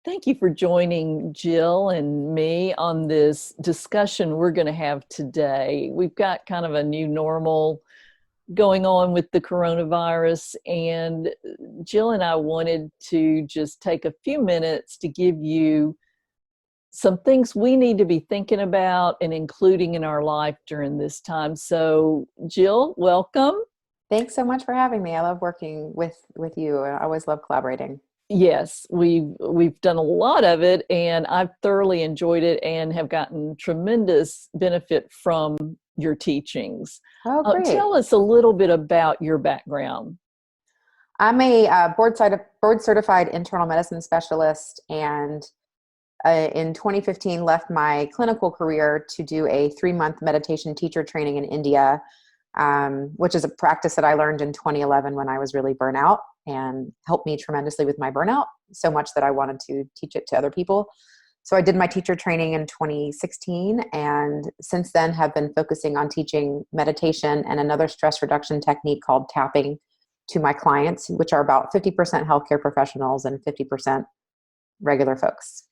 Thank you for joining Jill and me on this discussion we're going to have today. We've got kind of a new normal going on with the coronavirus, and Jill and I wanted to just take a few minutes to give you some things we need to be thinking about and including in our life during this time. So, Jill, welcome. Thanks so much for having me. I love working with you. I always love collaborating. Yes, we've done a lot of it, and I've thoroughly enjoyed it and have gotten tremendous benefit from your teachings. Oh, great. Tell us a little bit about your background. I'm a board certified internal medicine specialist, and in 2015 left my clinical career to do a 3-month meditation teacher training in India, which is a practice that I learned in 2011 when I was really burnt out and helped me tremendously with my burnout, so much that I wanted to teach it to other people. So I did my teacher training in 2016, and since then have been focusing on teaching meditation and another stress reduction technique called tapping to my clients, which are about 50% healthcare professionals and 50% regular folks.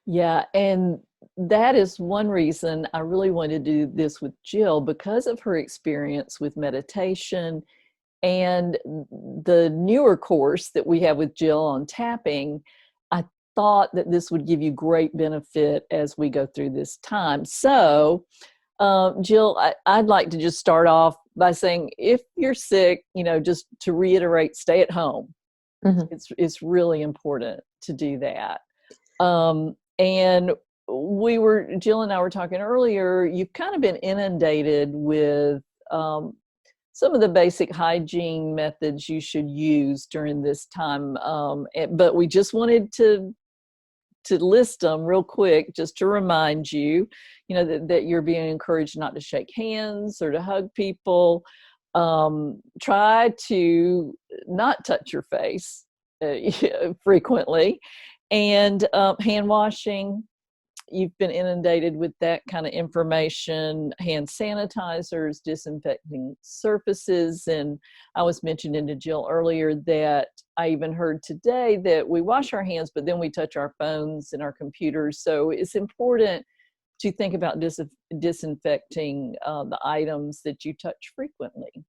Yeah, and that is one reason I really wanted to do this with Jill because of her experience with meditation and the newer course that we have with Jill on tapping. I thought that this would give you great benefit as we go through this time. So, Jill, I'd like to just start off by saying if you're sick, just to reiterate, stay at home. Mm-hmm. It's really important to do that. And Jill and I were talking earlier, you've kind of been inundated with some of the basic hygiene methods you should use during this time. But we just wanted to list them real quick, just to remind you, that you're being encouraged not to shake hands or to hug people. Try to not touch your face frequently. And hand washing, you've been inundated with that kind of information, hand sanitizers, disinfecting surfaces. And I was mentioning to Jill earlier that I even heard today that we wash our hands, but then we touch our phones and our computers. So it's important to think about disinfecting the items that you touch frequently.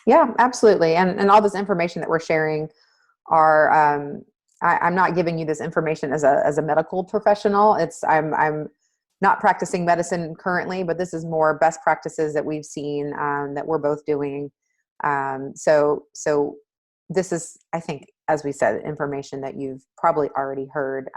Yeah, absolutely. And all this information that we're sharing are, I'm not giving you this information as a medical professional. I'm not practicing medicine currently, but this is more best practices that we've seen, that we're both doing. So this is, I think, as we said, information that you've probably already heard,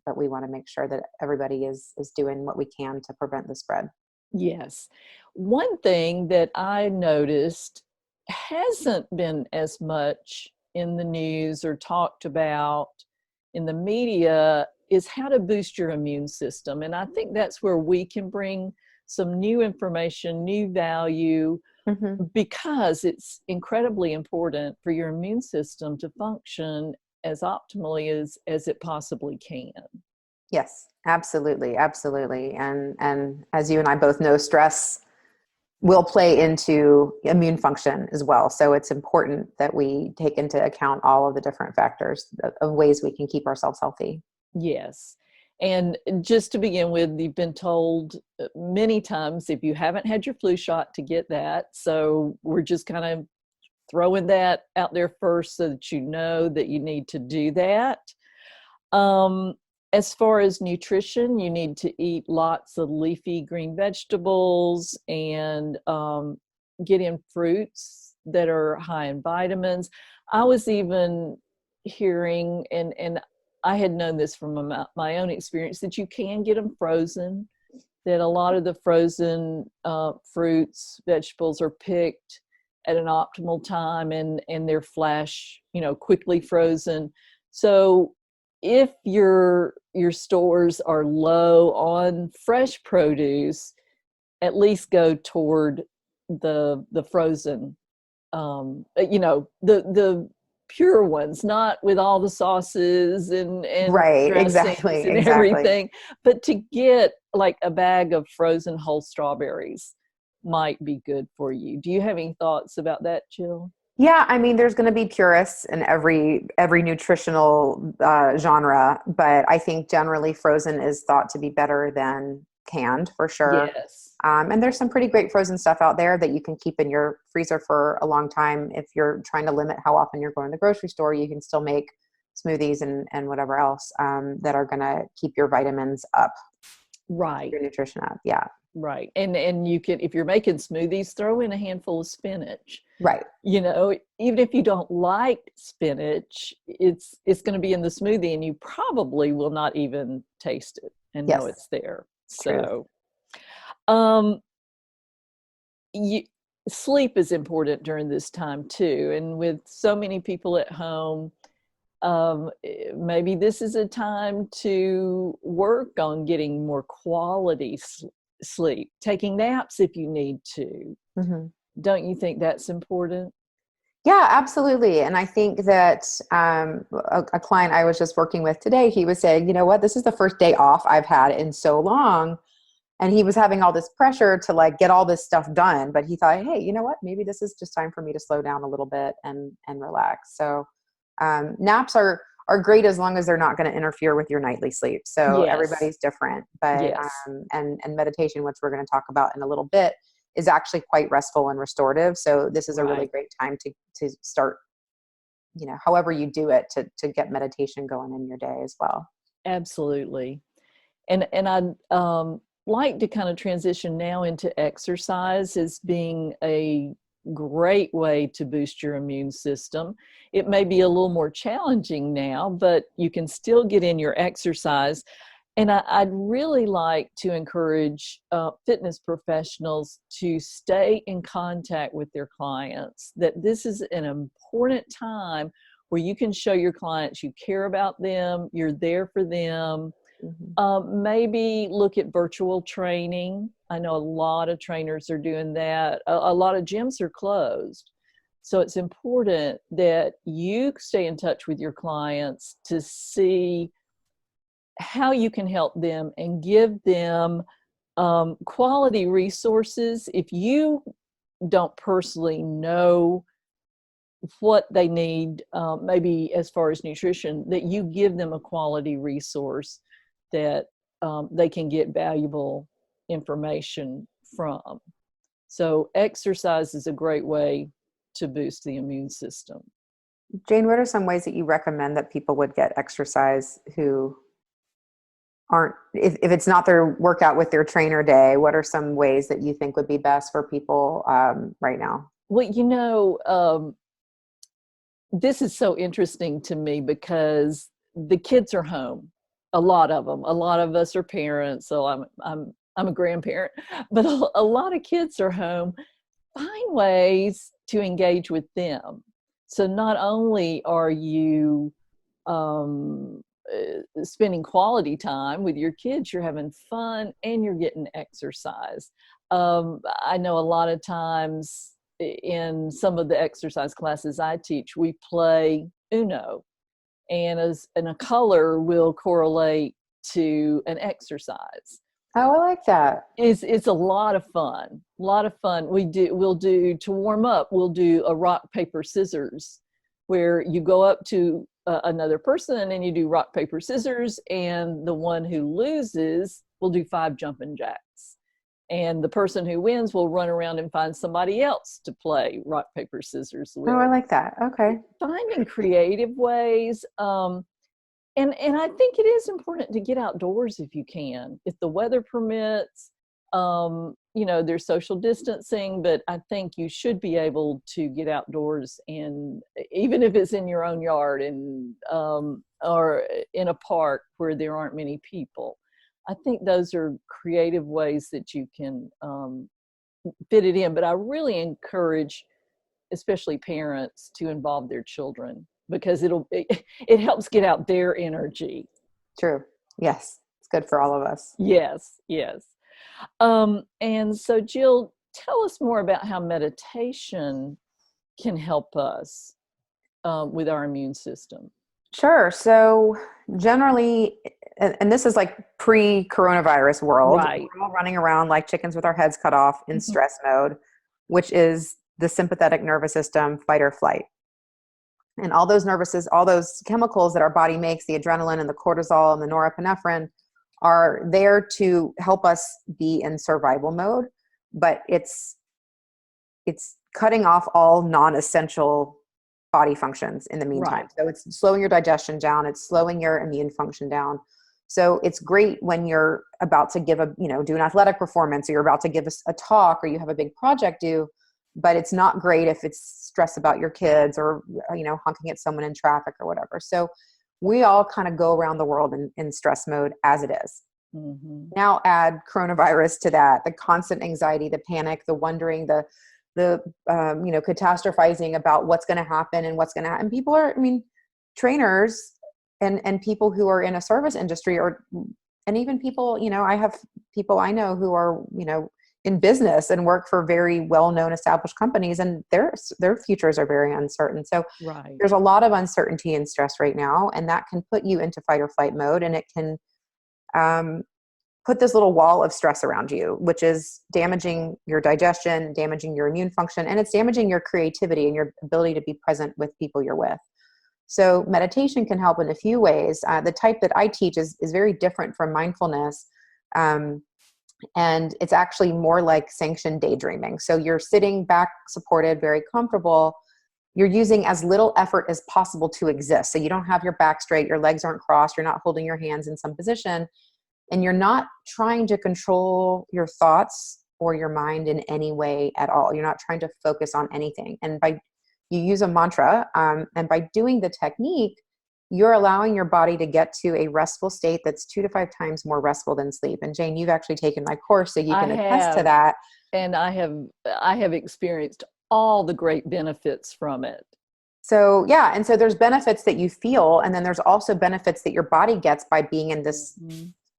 but we want to make sure that everybody is doing what we can to prevent the spread. Yes. One thing that I noticed hasn't been as much in the news or talked about in the media is how to boost your immune system. And I think that's where we can bring some new information, new value, Mm-hmm. because it's incredibly important for your immune system to function as optimally as it possibly can. Yes, absolutely. Absolutely. And as you and I both know, stress will play into immune function as well. So it's important that we take into account all of the different factors of ways we can keep ourselves healthy. Yes. And just to begin with, you've been told many times if you haven't had your flu shot to get that. So we're just kind of throwing that out there first so that you know that you need to do that. As far as nutrition, you need to eat lots of leafy green vegetables and get in fruits that are high in vitamins. I was even hearing, and I had known this from my own experience, that you can get them frozen, that a lot of the frozen fruits, vegetables are picked at an optimal time and they're flash, quickly frozen. So if your stores are low on fresh produce, at least go toward the frozen, the pure ones, not with all the sauces and Right. dressings Exactly. and Exactly. everything, but to get like a bag of frozen whole strawberries might be good for you. Do you have any thoughts about that, Jill? Yeah, I mean, there's going to be purists in every nutritional genre, but I think generally frozen is thought to be better than canned for sure. Yes. And there's some pretty great frozen stuff out there that you can keep in your freezer for a long time. If you're trying to limit how often you're going to the grocery store, you can still make smoothies and whatever else that are going to keep your vitamins up, Right. your nutrition up. Yeah. Right. And you can, if you're making smoothies, throw in a handful of spinach. Right. You know, even if you don't like spinach, it's going to be in the smoothie and you probably will not even taste it and know Yes. it's there. True. So, um you, sleep is important during this time too, and with so many people at home, maybe this is a time to work on getting more quality sleep, taking naps if you need to. Hmm. Don't you think that's important? Yeah, absolutely. And I think that a client I was just working with today, he was saying, you know what, this is the first day off I've had in so long. And he was having all this pressure to like get all this stuff done. But he thought, hey, you know what, maybe this is just time for me to slow down a little bit and relax. So naps are great as long as they're not going to interfere with your nightly sleep. So Yes. everybody's different. But Yes. and meditation, which we're going to talk about in a little bit, is actually quite restful and restorative. So this is a really Right. great time to start, however you do it, to get meditation going in your day as well. Absolutely. And I'd like to kind of transition now into exercise as being a great way to boost your immune system. It may be a little more challenging now, but you can still get in your exercise. And I'd really like to encourage fitness professionals to stay in contact with their clients, that this is an important time where you can show your clients you care about them, you're there for them. Hmm. Maybe look at virtual training. I know a lot of trainers are doing that. A lot of gyms are closed. So it's important that you stay in touch with your clients to see how you can help them and give them quality resources. If you don't personally know what they need, maybe as far as nutrition, that you give them a quality resource that they can get valuable information from. So, exercise is a great way to boost the immune system. Jane, what are some ways that you recommend that people would get exercise who aren't, if it's not their workout with their trainer day, what are some ways that you think would be best for people right now? Well, this is so interesting to me because the kids are home. A lot of them. A lot of us are parents, so I'm a grandparent, but a lot of kids are home. Find ways to engage with them. So not only are you spending quality time with your kids, you're having fun and you're getting exercise. I know a lot of times in some of the exercise classes I teach, we play Uno, and a color will correlate to an exercise. Oh, I like that. It's a lot of fun. A lot of fun. We'll do to warm up. We'll do a rock paper scissors, where you go up to another person and you do rock paper scissors, and the one who loses will do 5 jumping jacks, and the person who wins will run around and find somebody else to play rock paper scissors Oh, I with. like that. Okay. Finding creative ways. And I think it is important to get outdoors if you can, if the weather permits. There's social distancing, but I think you should be able to get outdoors, and even if it's in your own yard and or in a park where there aren't many people. I think those are creative ways that you can fit it in. But I really encourage, especially parents, to involve their children, because it helps get out their energy. True. Yes. It's good for all of us. Yes, yes. And so, Jill, tell us more about how meditation can help us with our immune system. Sure. So generally, and this is like pre-coronavirus world, Right. we're all running around like chickens with our heads cut off in Mhm. stress mode, which is the sympathetic nervous system, fight or flight. And all those chemicals that our body makes, the adrenaline and the cortisol and the norepinephrine, are there to help us be in survival mode, but it's cutting off all non-essential body functions in the meantime. Right. So it's slowing your digestion down, it's slowing your immune function down. So it's great when you're about to do an athletic performance, or you're about to give a talk, or you have a big project due, but it's not great if it's stress about your kids, or, honking at someone in traffic or whatever. So we all kind of go around the world in stress mode as it is. Mm-hmm. Now add coronavirus to that, the constant anxiety, the panic, the wondering, the catastrophizing about what's going to happen and what's going to happen. People are, trainers and people who are in a service industry, and even people, I have people I know who are, in business and work for very well-known established companies, and their futures are very uncertain. So Right. there's a lot of uncertainty and stress right now, and that can put you into fight or flight mode, and it can put this little wall of stress around you, which is damaging your digestion, damaging your immune function, and it's damaging your creativity and your ability to be present with people you're with. So meditation can help in a few ways. The type that I teach is very different from mindfulness. And it's actually more like sanctioned daydreaming. So you're sitting back supported, very comfortable. You're using as little effort as possible to exist. So you don't have your back straight, your legs aren't crossed, you're not holding your hands in some position, and you're not trying to control your thoughts or your mind in any way at all. You're not trying to focus on anything. And you use a mantra, and by doing the technique, you're allowing your body to get to a restful state that's 2 to 5 times more restful than sleep. And Jane, you've actually taken my course, so you can attest to that. And I have experienced all the great benefits from it. So yeah, and so there's benefits that you feel, and then there's also benefits that your body gets by being in this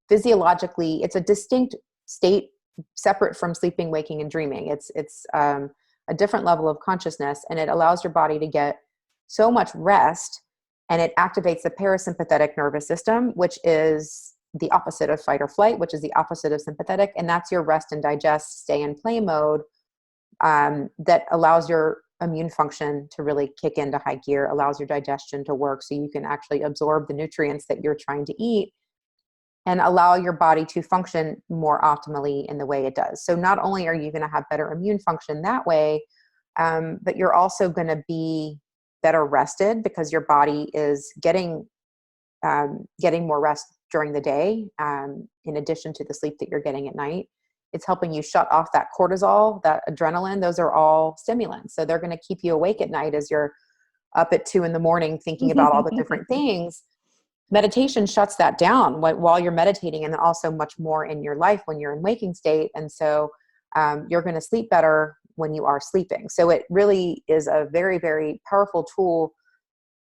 physiologically, it's a distinct state separate from sleeping, waking, and dreaming. It's a different level of consciousness, and it allows your body to get so much rest, and it activates the parasympathetic nervous system, which is the opposite of fight or flight, which is the opposite of sympathetic. And that's your rest and digest, stay and play mode, that allows your immune function to really kick into high gear, allows your digestion to work so you can actually absorb the nutrients that you're trying to eat, and allow your body to function more optimally in the way it does. So not only are you going to have better immune function that way, but you're also going to be better rested because your body is getting more rest during the day, in addition to the sleep that you're getting at night. It's helping you shut off that cortisol, that adrenaline. Those are all stimulants. So they're going to keep you awake at night as you're up at 2 a.m. thinking about all the different things. Meditation shuts that down while you're meditating, and then also much more in your life when you're in waking state. And so you're going to sleep better when you are sleeping. So it really is a very, very powerful tool.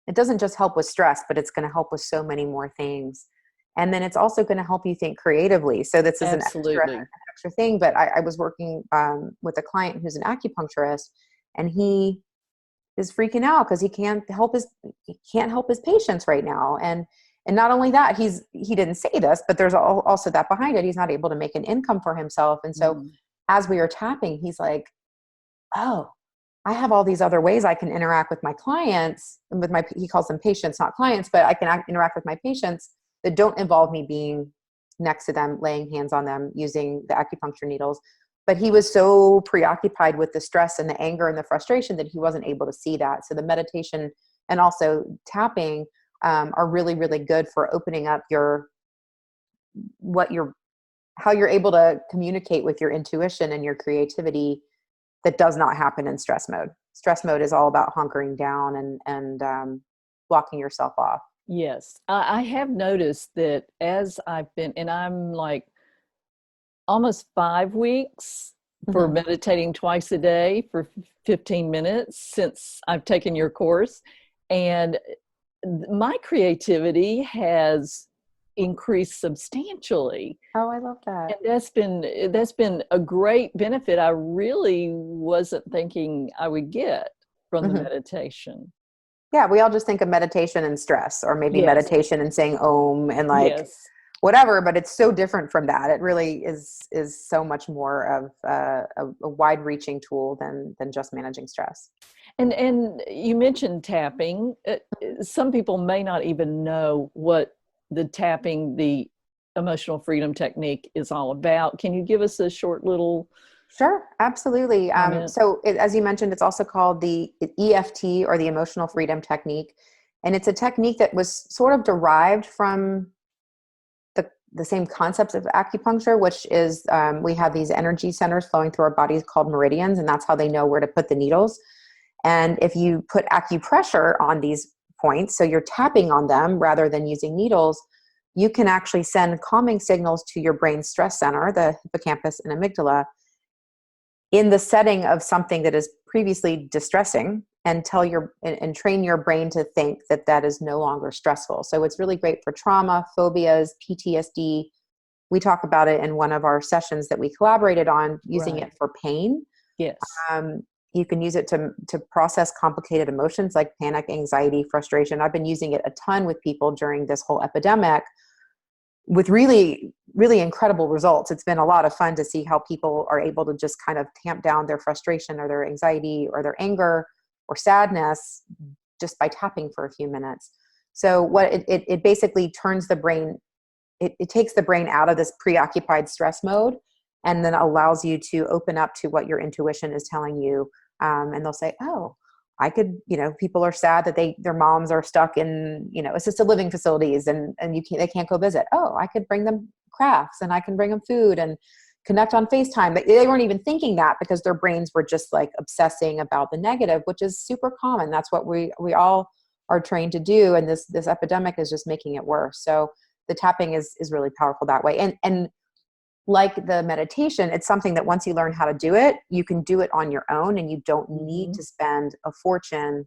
It doesn't just help with stress, but it's going to help with so many more things. And then it's also going to help you think creatively. So this is an extra thing, but I was working with a client who's an acupuncturist, and he is freaking out because he can't help his patients right now. And not only that, he didn't say this, but there's also that behind it. He's not able to make an income for himself. And so as we were tapping, he's like, oh, I have all these other ways I can interact with my clients, and he calls them patients, not clients, but I can interact with my patients that don't involve me being next to them, laying hands on them, using the acupuncture needles. But he was so preoccupied with the stress and the anger and the frustration that he wasn't able to see that. So the meditation and also tapping are really, really good for opening up how you're able to communicate with your intuition and your creativity that does not happen in stress mode. Stress mode is all about hunkering down and blocking yourself off. Yes. I have noticed that as I've been, and I'm like almost 5 weeks for meditating twice a day for 15 minutes since I've taken your course. And my creativity has increased substantially. Oh, I love that. And that's been a great benefit I really wasn't thinking I would get from the meditation. Yeah, we all just think of meditation and stress, or maybe meditation and saying Om and whatever, but it's so different from that. It really is so much more of a wide reaching tool than just managing stress. And you mentioned tapping. Some people may not even know what the tapping, the emotional freedom technique is all about. Can you give us a short little Sure, absolutely. comment? As you mentioned, it's also called the EFT, or the Emotional Freedom Technique. And it's a technique that was sort of derived from the same concepts of acupuncture, which is we have these energy centers flowing through our bodies called meridians, and that's how they know where to put the needles. And if you put acupressure on these points, so you're tapping on them rather than using needles, you can actually send calming signals to your brain stress center, the hippocampus and amygdala, in the setting of something that is previously distressing, and train your brain to think that that is no longer stressful. So it's really great for trauma, phobias, PTSD. We talk about it in one of our sessions that we collaborated on, using Right. it for pain. Yes. You can use it to process complicated emotions like panic, anxiety, frustration. I've been using it a ton with people during this whole epidemic, with really, really incredible results. It's been a lot of fun to see how people are able to just kind of tamp down their frustration or their anxiety or their anger or sadness just by tapping for a few minutes. So what it basically turns the brain, it takes the brain out of this preoccupied stress mode, and then allows you to open up to what your intuition is telling you. And they'll say, oh, I could, people are sad that their moms are stuck in, assisted living facilities, and they can't go visit. Oh, I could bring them crafts, and I can bring them food and connect on FaceTime. They weren't even thinking that, because their brains were just like obsessing about the negative, which is super common. That's what we all are trained to do. And this epidemic is just making it worse. So the tapping is really powerful that way. And like the meditation, it's something that once you learn how to do it, you can do it on your own, and you don't need to spend a fortune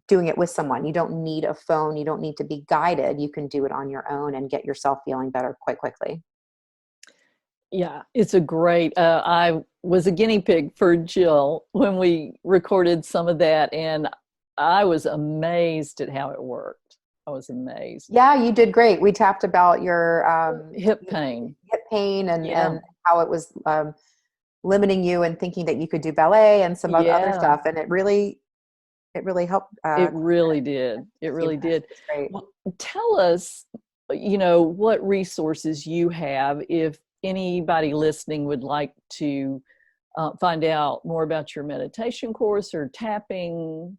doing it with someone. You don't need a phone. You don't need to be guided. You can do it on your own and get yourself feeling better quite quickly. Yeah, it's a great. I was a guinea pig for Jill when we recorded some of that, and I was amazed at how it worked. I was amazed. Yeah, you did great. We tapped about your Hip pain. hip pain, Yeah. and how it was limiting you and thinking that you could do ballet and some other Yeah. stuff. And it really helped. It really did. It A few really minutes. did. It's great. Well, tell us, what resources you have if anybody listening would like to find out more about your meditation course or tapping.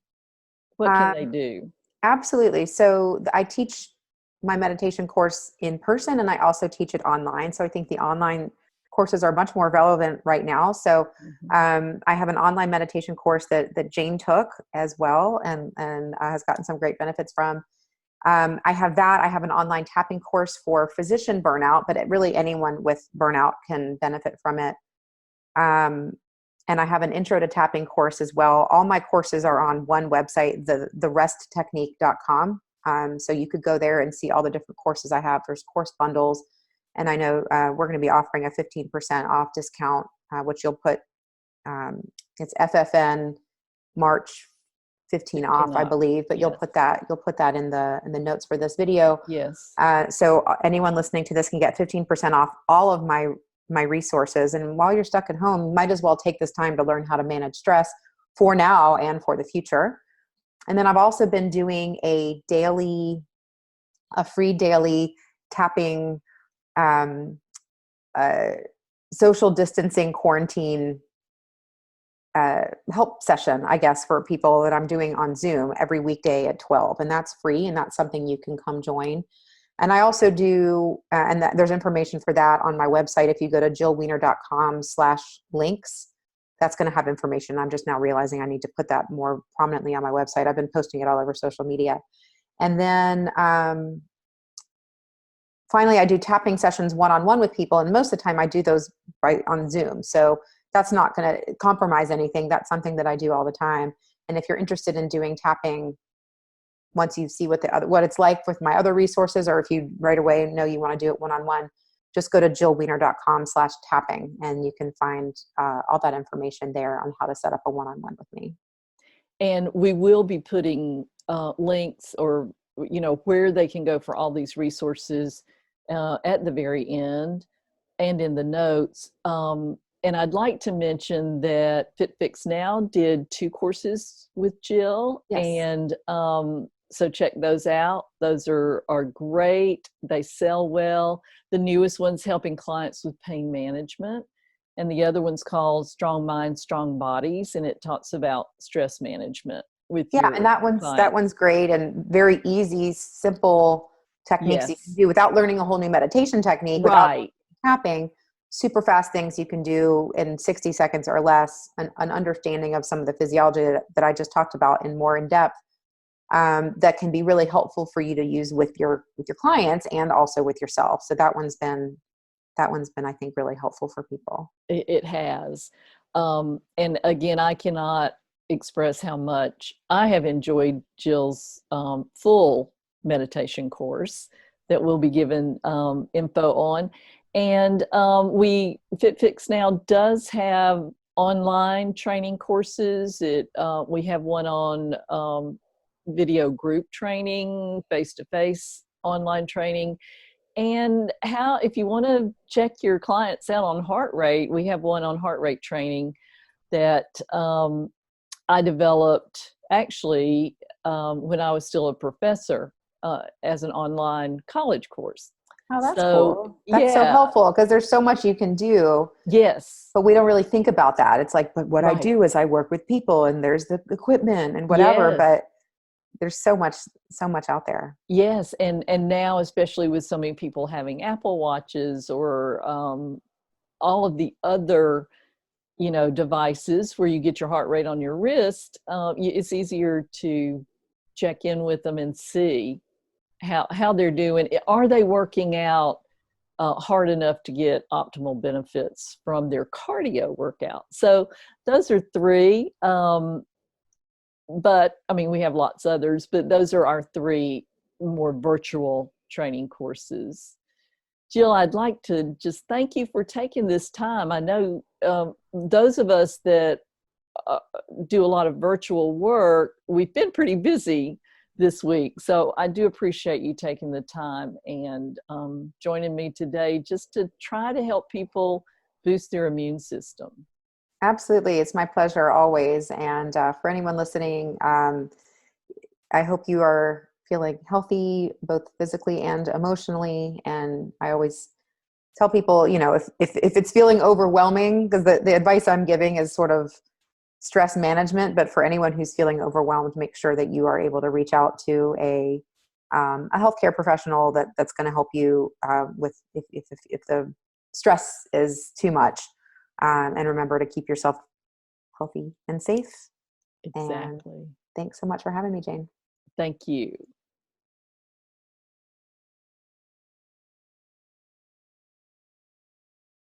What can they Um, do? Absolutely. So I teach my meditation course in person, and I also teach it online. So I think the online courses are much more relevant right now. So Mhm. I have an online meditation course that Jane took as well, and has gotten some great benefits from. I have that. I have an online tapping course for physician burnout, but really anyone with burnout can benefit from it. Um, and I have an intro to tapping course as well. All my courses are on one website, theresttechnique.com. So you could go there and see all the different courses I have. There's course bundles. And I know we're going to be offering a 15% off discount, which you'll put, um, it's FFN March 15 off, 15 I up. believe, but Yes. you'll put that in the notes for this video. Yes. So anyone listening to this can get 15% off all of my resources. And while you're stuck at home, you might as well take this time to learn how to manage stress for now and for the future. And then I've also been doing a free daily tapping, um, uh, social distancing quarantine help session, I guess, for people that I'm doing on Zoom every weekday at 12. And that's free, and that's something you can come join. And I also do, there's information for that on my website. If you go to jillwener.com/links, that's going to have information. I'm just now realizing I need to put that more prominently on my website. I've been posting it all over social media. And then finally, I do tapping sessions one-on-one with people. And most of the time I do those right on Zoom. So that's not going to compromise anything. That's something that I do all the time. And if you're interested in doing tapping, once you see what it's like with my other resources, or if you right away know you want to do it one-on-one, just go to jillwener.com/tapping, and you can find all that information there on how to set up a one-on-one with me. And we will be putting links or where they can go for all these resources at the very end and in the notes. And I'd like to mention that FitFixNow did 2 courses with Jill, Yes. and so check those out. Those are great. They sell well. The newest one's helping clients with pain management, and the other one's called Strong Minds, Strong Bodies, and it talks about stress management with Yeah, and your that one's clients. great and very easy, simple techniques you can Yes, do without learning a whole new meditation technique, without right. tapping, super fast things you can do in 60 seconds or less, an understanding of some of the physiology that I just talked about in more in depth, that can be really helpful for you to use with your clients and also with yourself. So that one's been I think really helpful for people. It has. And again, I cannot express how much I have enjoyed Jill's full meditation course that we'll be given info on. And FitFix Now does have online training courses. We have one on video group training, face-to-face online training. And if you want to check your clients out on heart rate, we have one on heart rate training that I developed actually when I was still a professor as an online college course. Oh, that's So, cool. That's so yeah, helpful because there's so much you can do, yes, but we don't really think about that. It's like, but what I right, do is I work with people and there's the equipment and whatever, yes. but there's so much out there. Yes, and now especially with so many people having Apple Watches or all of the other devices where you get your heart rate on your wrist, it's easier to check in with them and see how they're doing. Are they working out hard enough to get optimal benefits from their cardio workout? So those are 3. But I mean, we have lots others, but those are our 3 more virtual training courses. Jill, I'd like to just thank you for taking this time. I know those of us that uh, do a lot of virtual work, we've been pretty busy this week. So I do appreciate you taking the time and joining me today just to try to help people boost their immune system. Absolutely. It's my pleasure always. And for anyone listening, I hope you are feeling healthy, both physically and emotionally. And I always tell people, if it's feeling overwhelming, because the advice I'm giving is sort of stress management, but for anyone who's feeling overwhelmed, make sure that you are able to reach out to a healthcare professional that's going to help you with if the stress is too much. And remember to keep yourself healthy and safe. And Exactly. thanks so much for having me, Jane. Thank you.